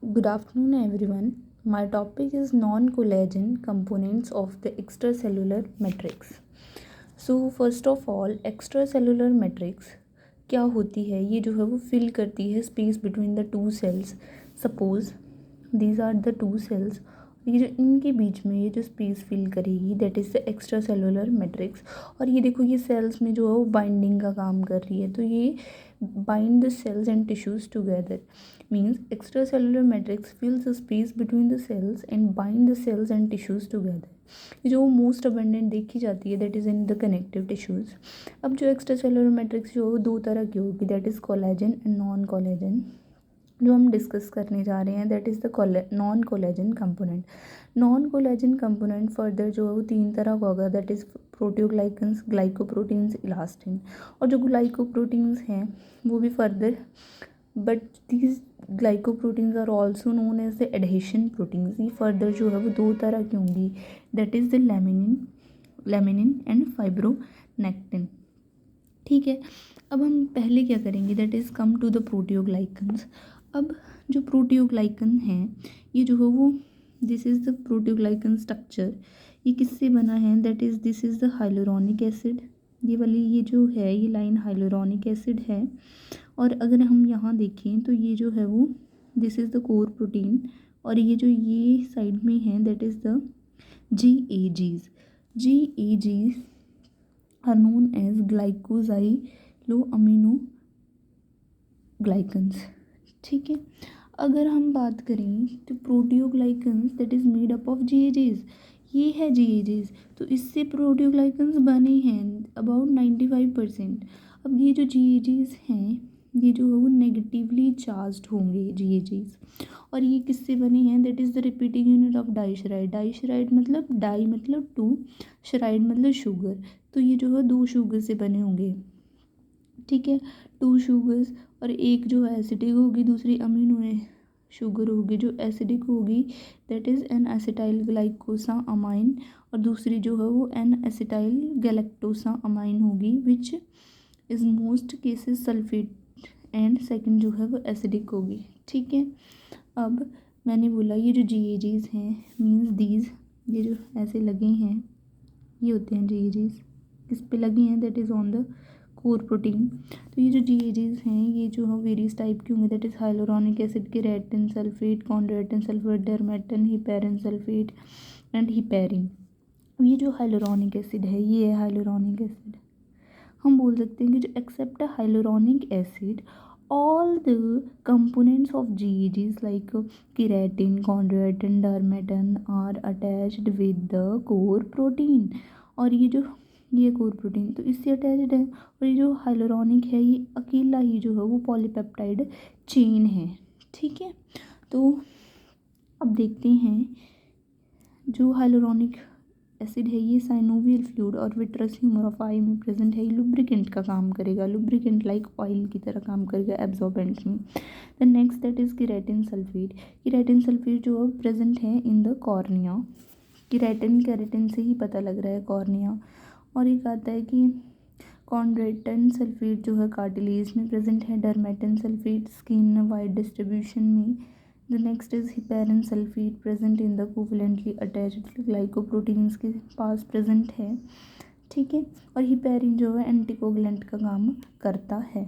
Good afternoon, everyone. My topic is non-collagen components of the extracellular matrix. So, first of all, extracellular matrix क्या होती है? ये जो है वो फिल करती है space between the two cells. Suppose these are the two cells. ये जो इनके बीच में ये जो स्पेस फिल करेगी that is the extracellular matrix. और ये देखो ये सेल्स में जो है वो बाइंडिंग का काम कर रही है. तो ये bind the cells and tissues together. Means extracellular matrix fills the space between the cells and bind the cells and tissues together. ये जो मोस्ट अबेंडेंट देखी जाती है that is in the connective tissues. अब जो एक्स्ट्रा सेलुलर मैट्रिक्स जो दो तरह की होगी that is collagen and non collagen. जो हम डिस्कस करने जा रहे हैं that is the non collagen component. Non collagen component further जो है वो तीन तरह का होगा that is proteoglycans, glycoproteins, elastin. और जो ग्लाइकोप्रोटीन्स हैं वो भी further but these glycoproteins are also known as the adhesion proteins. ये फर्दर जो है वो दो तरह की होंगी that is the laminin and fibronectin. ठीक है. अब हम पहले क्या करेंगे that is come to the proteoglycans. अब जो प्रोटियोग्लाइकन हैं ये जो है वो this is the proteoglycan structure. ये किससे बना है that is this is the hyaluronic acid. ये वाली ये जो है ये लाइन हाइलुरोनिक एसिड है. और अगर हम यहाँ देखें तो ये जो है वो this is the core protein. और ये जो ये साइड में है that is the GAGs. GAGs are known as glycosylo amino glycans. ठीक है. अगर हम बात करें तो proteoglycans that is made up of GAGs. ये है GAGs. तो इससे प्रोटियोग्लाइकन्स बने हैं अबाउट 95%. अब ये जो GAGs हैं ये जो है वो नेगेटिवली चार्ज्ड होंगे GAGs. और ये किससे बने हैं that is the repeating unit of disaccharide. Disaccharide मतलब डाई मतलब टू, शराइड मतलब शुगर. तो ये जो है दो शुगर से बने होंगे. ठीक है. टू शुगर्स और एक जो है एसिडिक होगी दूसरी अमीनो शुगर होगी. जो एसिडिक होगी that is N acetyl glucosamine और दूसरी जो है वो एन एसिटाइल गैलेक्टोसा अमाइन होगी which is most cases sulphate and second जो है वो एसिडिक होगी. ठीक है. अब मैंने बोला ये जो GAGs हैं मीन्स दीज ये जो ऐसे लगे हैं ये होते हैं GAGs. किस पे लगे हैं that is on the core protein. तो ये जो GAGs हैं ये जो है वेरियस टाइप के होंगे that is hyaluronic acid, keratan sulphate, chondroitin sulphate, dermatan, heparin sulphate and heparin. ये जो हाइलोरॉनिक एसिड है ये है हाइलोरॉनिक एसिड. हम बोल सकते हैं कि जो except hyaluronic acid all the components of GAGs like keratin, chondroitin, dermatin are attached with the core protein. और ये कोर प्रोटीन तो इससे अटैच्ड है. और ये जो हाइलोरॉनिक है ये अकेला ही जो है वो पॉलीपेप्टाइड चेन है. ठीक है. तो अब देखते हैं जो हाइलोरॉनिक एसिड है ये साइनोवियल फ्लूइड और विट्रस ह्यूमर ऑफ आई में प्रेजेंट है. ये लुब्रिकेंट का काम करेगा. लुब्रिकेंट लाइक ऑयल की तरह काम करेगा एब्जॉर्बेंट में. The next that is keratin sulphate. Keratin sulphate जो प्रेजेंट है इन द कॉर्निया. केराटिन से ही पता लग रहा है कॉर्निया. और एक आता है कि कॉन्ड्रोइटिन सल्फेट जो है कार्टिलेज में प्रेजेंट है. डर्मेटिन सल्फेट स्किन वाइड डिस्ट्रीब्यूशन में. The next is heparin sulfate present in the covalently attached glycoproteins के पास present है. ठीक है. और हिपेरिन जो है एंटीकोगुलेंट का काम करता है.